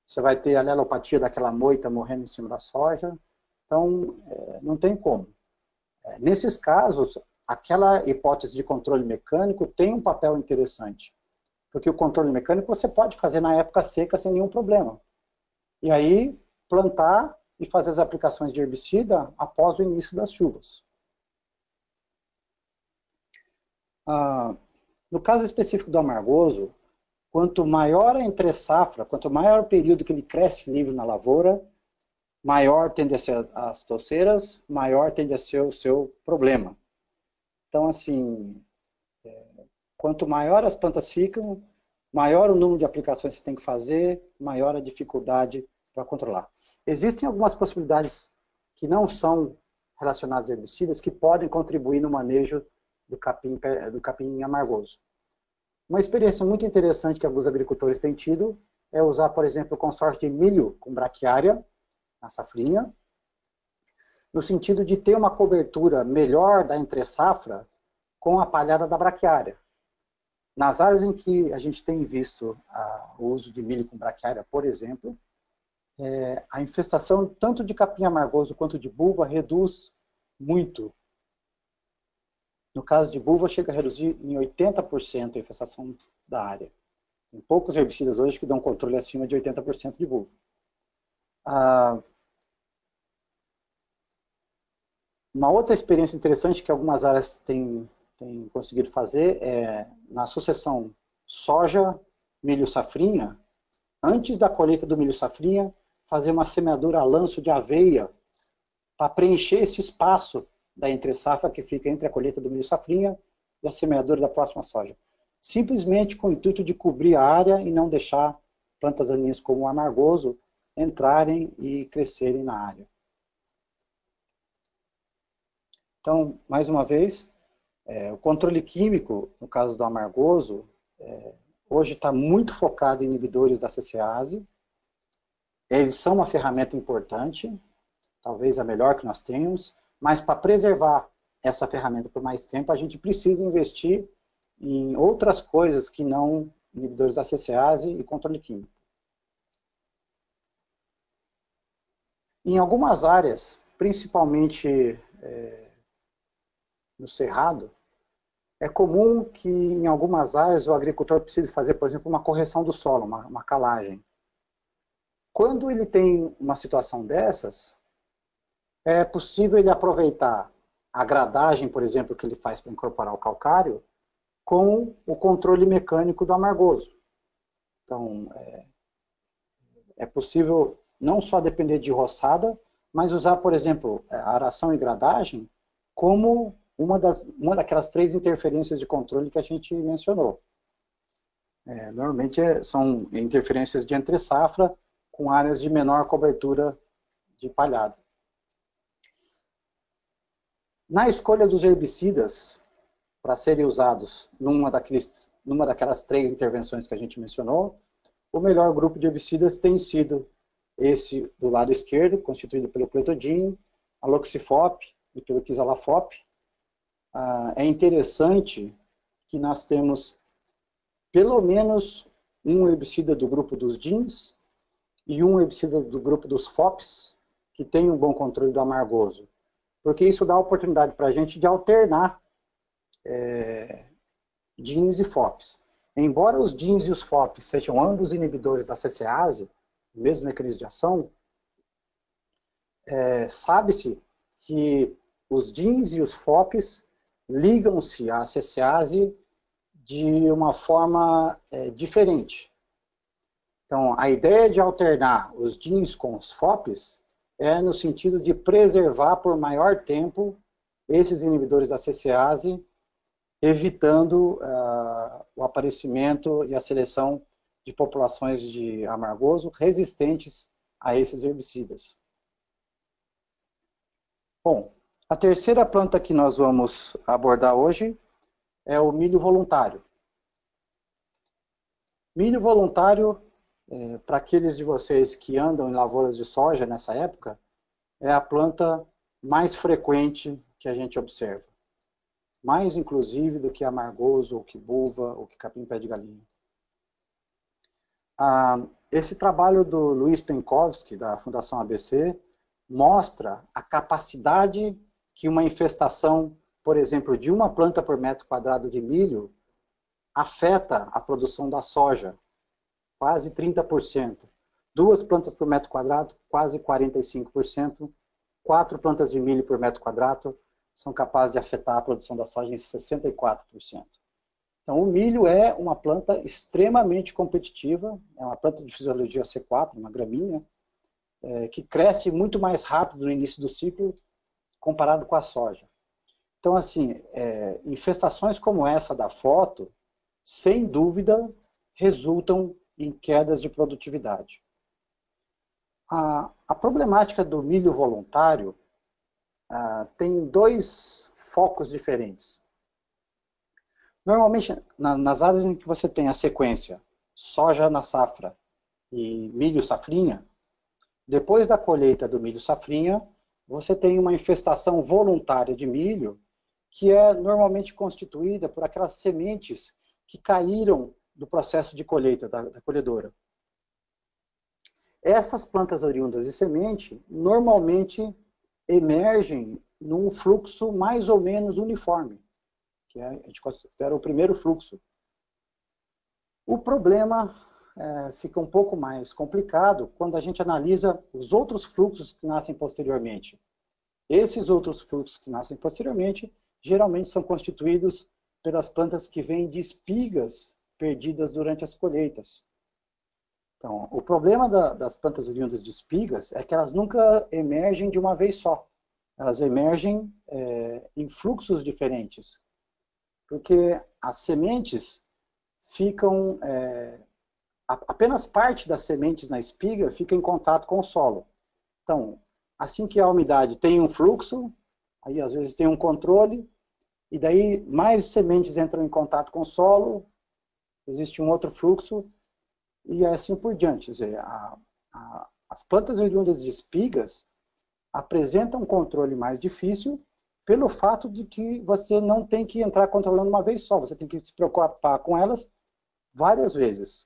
você vai ter a alelopatia daquela moita morrendo em cima da soja, então não tem como. Nesses casos, aquela hipótese de controle mecânico tem um papel interessante, porque o controle mecânico você pode fazer na época seca sem nenhum problema. E aí, plantar e fazer as aplicações de herbicida após o início das chuvas. No caso específico do amargoso, quanto maior a entre-safra, quanto maior o período que ele cresce livre na lavoura, maior tende a ser as touceiras, maior tende a ser o seu problema. Então, assim, quanto maior as plantas ficam, maior o número de aplicações que você tem que fazer, maior a dificuldade para controlar. Existem algumas possibilidades que não são relacionadas a herbicidas que podem contribuir no manejo do capim amargoso. Uma experiência muito interessante que alguns agricultores têm tido é usar, por exemplo, o consórcio de milho com braquiária na safrinha, no sentido de ter uma cobertura melhor da entre-safra com a palhada da braquiária. Nas áreas em que a gente tem visto o uso de milho com braquiária, por exemplo, a infestação tanto de capim amargoso quanto de buva reduz muito. No caso de buva, chega a reduzir em 80% a infestação da área. Tem poucos herbicidas hoje que dão controle acima de 80% de buva. Uma outra experiência interessante que algumas áreas têm conseguido fazer é, na sucessão soja, milho safrinha, antes da colheita do milho safrinha, fazer uma semeadura a lanço de aveia para preencher esse espaço da entre-safra que fica entre a colheita do milho safrinha e a semeadura da próxima soja. Simplesmente com o intuito de cobrir a área e não deixar plantas daninhas como o amargoso entrarem e crescerem na área. Então, mais uma vez, o controle químico, no caso do amargoso, hoje está muito focado em inibidores da CCase. Eles são uma ferramenta importante, talvez a melhor que nós temos, mas para preservar essa ferramenta por mais tempo, a gente precisa investir em outras coisas que não inibidores da CCase e controle químico. Em algumas áreas, principalmente no cerrado, é comum que em algumas áreas o agricultor precise fazer, por exemplo, uma correção do solo, uma calagem. Quando ele tem uma situação dessas, é possível ele aproveitar a gradagem, por exemplo, que ele faz para incorporar o calcário, com o controle mecânico do amargoso. Então, é possível não só depender de roçada, mas usar, por exemplo, a aração e gradagem como uma daquelas 3 interferências de controle que a gente mencionou. Normalmente são interferências de entre-safra com áreas de menor cobertura de palhada. Na escolha dos herbicidas para serem usados numa daquelas 3 intervenções que a gente mencionou, o melhor grupo de herbicidas tem sido esse do lado esquerdo, constituído pelo cletodin, aloxifop e pelo quisalafop. É interessante que nós temos pelo menos um herbicida do grupo dos DINs e um herbicida do grupo dos FOPs, que tem um bom controle do amargoso. Porque isso dá a oportunidade para a gente de alternar DINs e FOPs. Embora os DINs e os FOPs sejam ambos inibidores da CCase, o mesmo mecanismo de ação, sabe-se que os DINs e os FOPs ligam-se à CCase de uma forma diferente. Então, a ideia de alternar os DINs com os FOPs é no sentido de preservar por maior tempo esses inibidores da CCase, evitando o aparecimento e a seleção de populações de amargoso resistentes a esses herbicidas. Bom, a terceira planta que nós vamos abordar hoje é o milho voluntário. Milho voluntário, para aqueles de vocês que andam em lavouras de soja nessa época, é a planta mais frequente que a gente observa. Mais, inclusive, do que amargoso, ou que buva, ou que capim-pé de galinha. Esse trabalho do Luiz Penkovski, da Fundação ABC, mostra a capacidade que uma infestação, por exemplo, de uma planta por metro quadrado de milho, afeta a produção da soja, quase 30%. 2 plantas por metro quadrado, quase 45%. 4 plantas de milho por metro quadrado são capazes de afetar a produção da soja em 64%. Então, o milho é uma planta extremamente competitiva, é uma planta de fisiologia C4, uma gramínea, que cresce muito mais rápido no início do ciclo comparado com a soja. Então, assim, infestações como essa da foto, sem dúvida, resultam em quedas de produtividade. A problemática do milho voluntário tem 2 focos diferentes. Normalmente, nas áreas em que você tem a sequência soja na safra e milho safrinha, depois da colheita do milho safrinha, você tem uma infestação voluntária de milho, que é normalmente constituída por aquelas sementes que caíram do processo de colheita da colhedora. Essas plantas oriundas de semente, normalmente emergem num fluxo mais ou menos uniforme, que a gente considera o primeiro fluxo. O problema fica um pouco mais complicado quando a gente analisa os outros fluxos que nascem posteriormente. Esses outros fluxos que nascem posteriormente, geralmente são constituídos pelas plantas que vêm de espigas perdidas durante as colheitas. Então, o problema das plantas oriundas de espigas é que elas nunca emergem de uma vez só. Elas emergem em fluxos diferentes. Porque as sementes ficam... apenas parte das sementes na espiga fica em contato com o solo. Então, assim que a umidade tem um fluxo, aí às vezes tem um controle, e daí mais sementes entram em contato com o solo, existe um outro fluxo, e assim por diante. Quer dizer, as plantas oriundas de espigas apresentam um controle mais difícil pelo fato de que você não tem que entrar controlando uma vez só, você tem que se preocupar com elas várias vezes.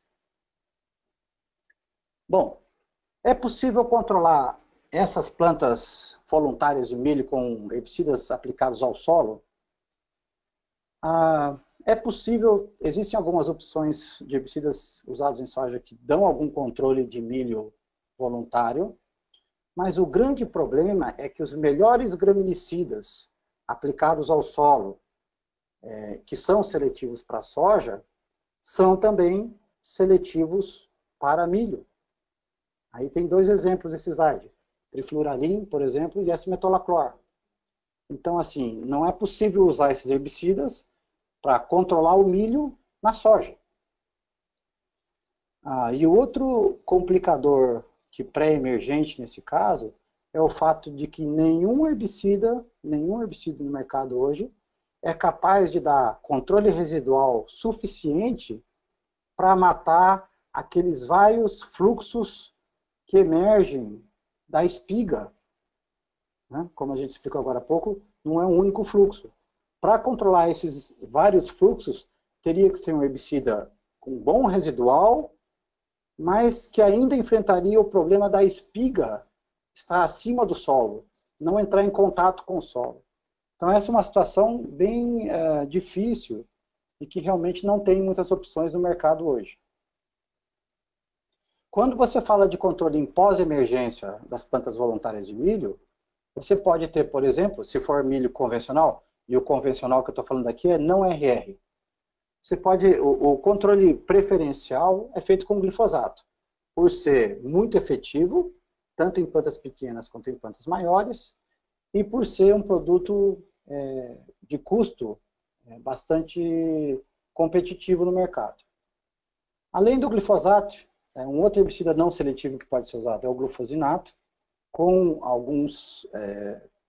Bom, é possível controlar essas plantas voluntárias de milho com herbicidas aplicados ao solo? É possível, existem algumas opções de herbicidas usados em soja que dão algum controle de milho voluntário, mas o grande problema é que os melhores graminicidas aplicados ao solo, que são seletivos para a soja, são também seletivos para milho. Aí tem dois exemplos desse slide. Trifluoralim, por exemplo, e S-metolaclor. Então, assim, não é possível usar esses herbicidas para controlar o milho na soja. E o outro complicador que pré-emergente nesse caso é o fato de que nenhum herbicida no mercado hoje é capaz de dar controle residual suficiente para matar aqueles vários fluxos que emergem da espiga, né? Como a gente explicou agora há pouco, não é um único fluxo. Para controlar esses vários fluxos, teria que ser um herbicida com bom residual, mas que ainda enfrentaria o problema da espiga estar acima do solo, não entrar em contato com o solo. Então essa é uma situação bem difícil e que realmente não tem muitas opções no mercado hoje. Quando você fala de controle em pós-emergência das plantas voluntárias de milho, você pode ter, por exemplo, se for milho convencional, e o convencional que eu estou falando aqui é não RR, você pode, o controle preferencial é feito com glifosato, por ser muito efetivo, tanto em plantas pequenas quanto em plantas maiores, e por ser um produto de custo bastante competitivo no mercado. Além do glifosato, um outro herbicida não seletivo que pode ser usado é o glufosinato, com alguns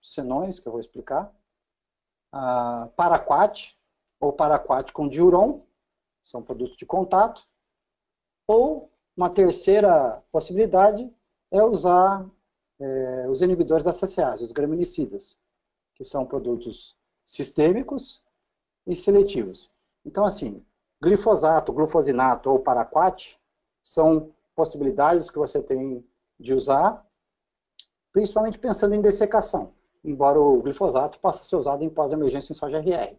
senões que eu vou explicar. Paraquat, ou paraquat com diuron, são produtos de contato. Ou uma terceira possibilidade é usar os inibidores da CCase, os graminicidas, que são produtos sistêmicos e seletivos. Então, assim, glifosato, glufosinato ou paraquat são possibilidades que você tem de usar, principalmente pensando em dessecação, embora o glifosato possa ser usado em pós-emergência em soja RR.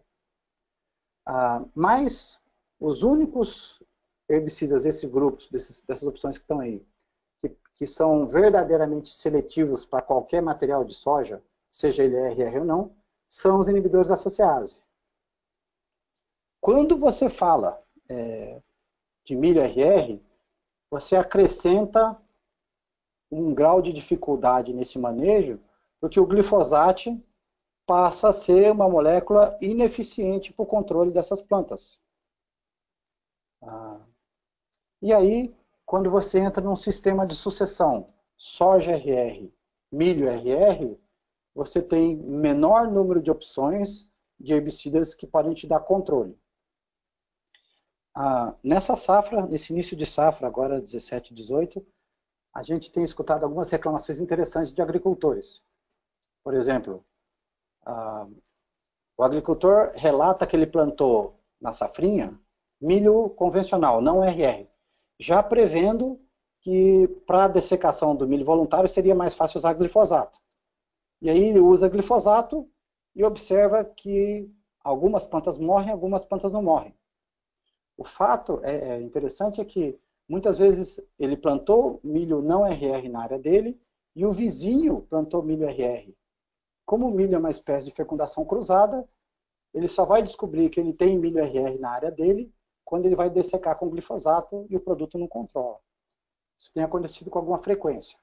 Mas os únicos herbicidas desse grupo, dessas opções que estão aí, que são verdadeiramente seletivos para qualquer material de soja, seja ele RR ou não, são os inibidores da CCase. Quando você fala de milho RR, você acrescenta um grau de dificuldade nesse manejo, porque o glifosato passa a ser uma molécula ineficiente para o controle dessas plantas. E aí, quando você entra num sistema de sucessão, soja RR, milho RR, você tem menor número de opções de herbicidas que podem te dar controle. Nessa safra, nesse início de safra, agora 17, 18, a gente tem escutado algumas reclamações interessantes de agricultores. Por exemplo, o agricultor relata que ele plantou na safrinha milho convencional, não RR, já prevendo que para a dessecação do milho voluntário seria mais fácil usar glifosato. E aí ele usa glifosato e observa que algumas plantas morrem, algumas plantas não morrem. O fato interessante é que muitas vezes ele plantou milho não RR na área dele e o vizinho plantou milho RR. Como o milho é uma espécie de fecundação cruzada, ele só vai descobrir que ele tem milho RR na área dele quando ele vai dessecar com glifosato e o produto não controla. Isso tem acontecido com alguma frequência.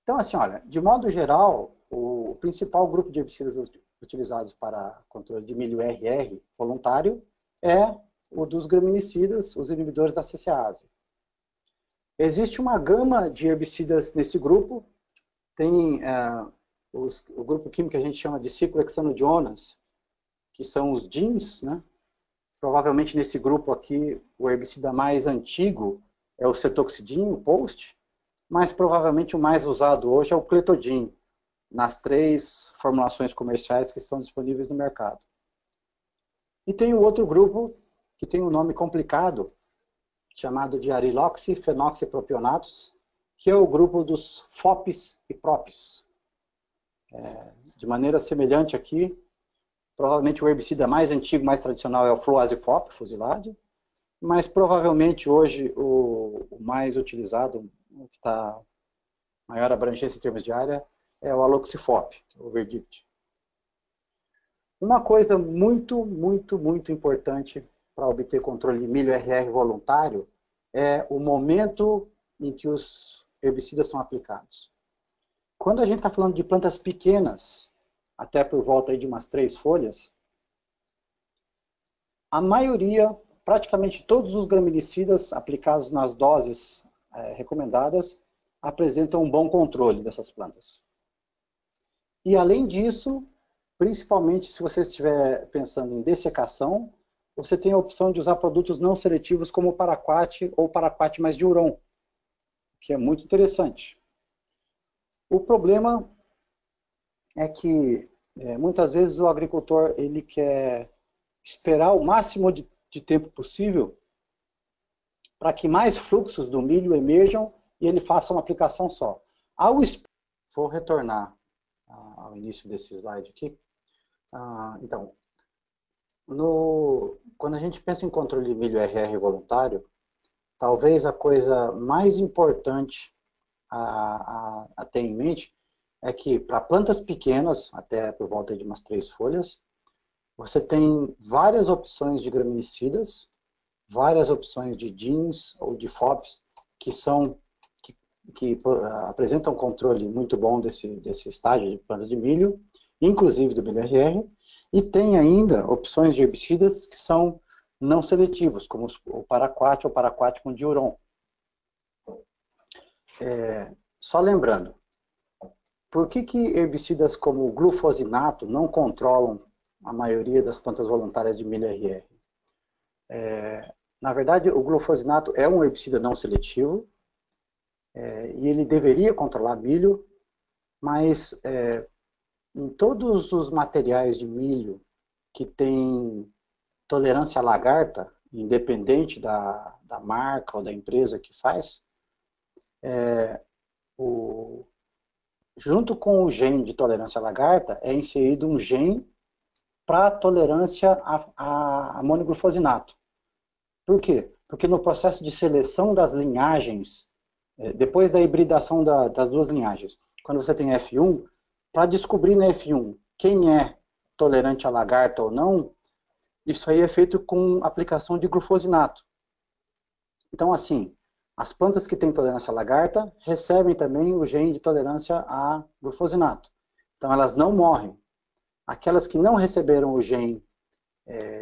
Então, assim, olha, de modo geral, o principal grupo de herbicidas utilizados para controle de milho RR voluntário é o dos graminicidas, os inibidores da CCase. Existe uma gama de herbicidas nesse grupo. Tem o grupo químico que a gente chama de ciclohexanodionas, que são os DINs, né? Provavelmente nesse grupo aqui, o herbicida mais antigo é o cetoxidin, o Post, mas provavelmente o mais usado hoje é o cletodin, nas 3 formulações comerciais que estão disponíveis no mercado. E tem o outro grupo, que tem um nome complicado, chamado de ariloxifenoxipropionatos, que é o grupo dos FOPs e PROPs. De maneira semelhante aqui, provavelmente o herbicida mais antigo, mais tradicional é o fluazifop, fusilade, mas provavelmente hoje o mais utilizado, o que está maior abrangência em termos de área, é o aloxifop, o Verdict. Uma coisa muito, muito, muito importante para obter controle de milho RR voluntário é o momento em que os herbicidas são aplicados. Quando a gente está falando de plantas pequenas, até por volta aí de umas 3 folhas, a maioria, praticamente todos os graminicidas aplicados nas doses recomendadas, apresentam um bom controle dessas plantas. E além disso, principalmente se você estiver pensando em dessecação, você tem a opção de usar produtos não seletivos como o paraquat ou paraquat mais diuron, que é muito interessante. O problema é que muitas vezes o agricultor ele quer esperar o máximo de tempo possível para que mais fluxos do milho emerjam e ele faça uma aplicação só. Vou retornar ao início desse slide aqui. Então, quando a gente pensa em controle de milho RR voluntário, talvez a coisa mais importante a ter em mente é que para plantas pequenas, até por volta de umas 3 folhas, você tem várias opções de graminicidas, várias opções de DINs ou de FOPs que apresentam um controle muito bom desse estágio de plantas de milho, inclusive do milho RR, e tem ainda opções de herbicidas que são não seletivos, como o paraquat ou paraquat com diuron. Só lembrando, por que herbicidas como o glufosinato não controlam a maioria das plantas voluntárias de milho RR? Na verdade, o glufosinato é um herbicida não seletivo, e ele deveria controlar milho, mas em todos os materiais de milho que tem tolerância à lagarta, independente da marca ou da empresa que faz, junto com o gene de tolerância à lagarta, é inserido um gene para tolerância a amônio-glufosinato. Por quê? Porque no processo de seleção das linhagens, depois da hibridação das duas linhagens, quando você tem F1, para descobrir na F1 quem é tolerante à lagarta ou não, isso aí é feito com aplicação de glufosinato. Então, assim, as plantas que têm tolerância à lagarta recebem também o gene de tolerância a glufosinato. Então, elas não morrem. Aquelas que não receberam o gene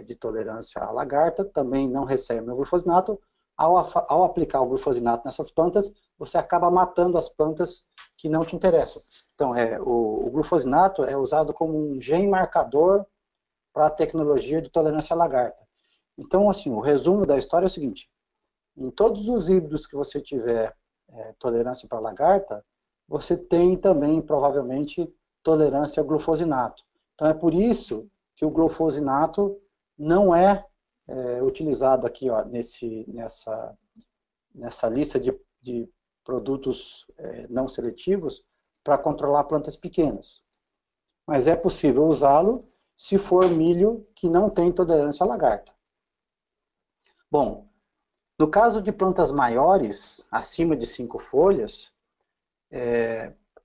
de tolerância à lagarta também não recebem o glufosinato. Ao aplicar o glufosinato nessas plantas, você acaba matando as plantas que não te interessam. Então, o glufosinato é usado como um gene marcador para a tecnologia de tolerância à lagarta. Então, assim, o resumo da história é o seguinte: em todos os híbridos que você tiver tolerância para lagarta, você tem também, provavelmente, tolerância ao glufosinato. Então, é por isso que o glufosinato não é utilizado aqui, ó, nessa lista de produtos não seletivos para controlar plantas pequenas. Mas é possível usá-lo se for milho que não tem tolerância à lagarta. Bom, no caso de plantas maiores, acima de 5 folhas,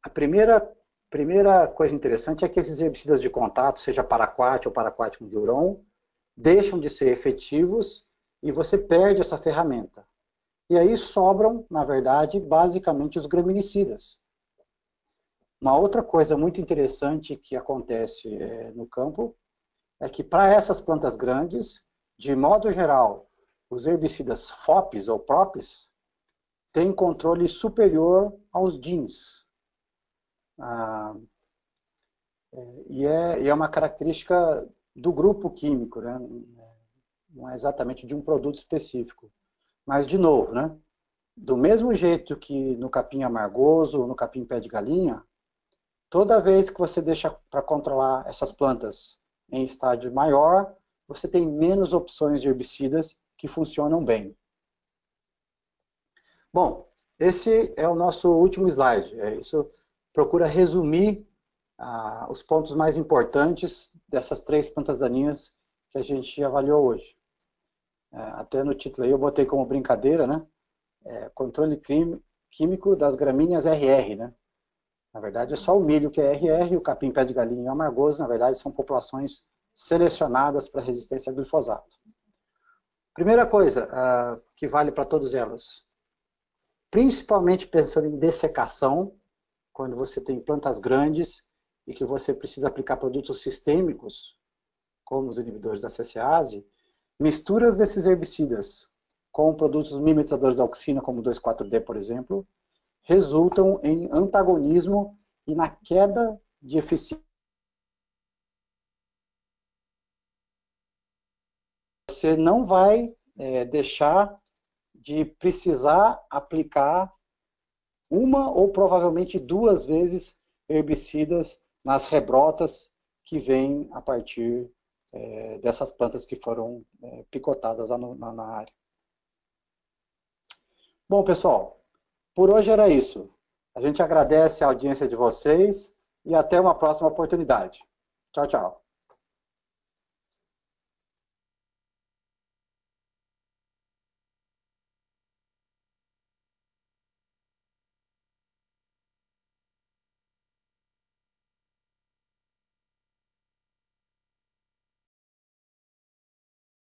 a primeira coisa interessante é que esses herbicidas de contato, seja paraquat ou paraquat com diuron, deixam de ser efetivos e você perde essa ferramenta. E aí sobram, na verdade, basicamente os graminicidas. Uma outra coisa muito interessante que acontece no campo é que para essas plantas grandes, de modo geral, os herbicidas FOPs ou PROPs têm controle superior aos DINs. E é uma característica do grupo químico, né? Não é exatamente de um produto específico. Mas, de novo, né? Do mesmo jeito que no capim amargoso ou no capim pé de galinha, toda vez que você deixa para controlar essas plantas em estágio maior, você tem menos opções de herbicidas que funcionam bem. Bom, esse é o nosso último slide. Isso procura resumir os pontos mais importantes dessas 3 plantas daninhas que a gente avaliou hoje. Até no título aí eu botei como brincadeira, né? Controle químico das gramíneas RR, né? Na verdade é só o milho que é RR, o capim pé de galinha e o amargoso, na verdade são populações selecionadas para resistência a glifosato. Primeira coisa que vale para todas elas: principalmente pensando em dessecação, quando você tem plantas grandes e que você precisa aplicar produtos sistêmicos, como os inibidores da CCase, misturas desses herbicidas com produtos mimetizadores da auxina, como o 2,4-D, por exemplo, resultam em antagonismo e na queda de eficiência. Você não vai deixar de precisar aplicar uma ou provavelmente 2 vezes herbicidas nas rebrotas que vêm a partir dessas plantas que foram picotadas na área. Bom, pessoal, por hoje era isso. A gente agradece a audiência de vocês e até uma próxima oportunidade. Tchau, tchau.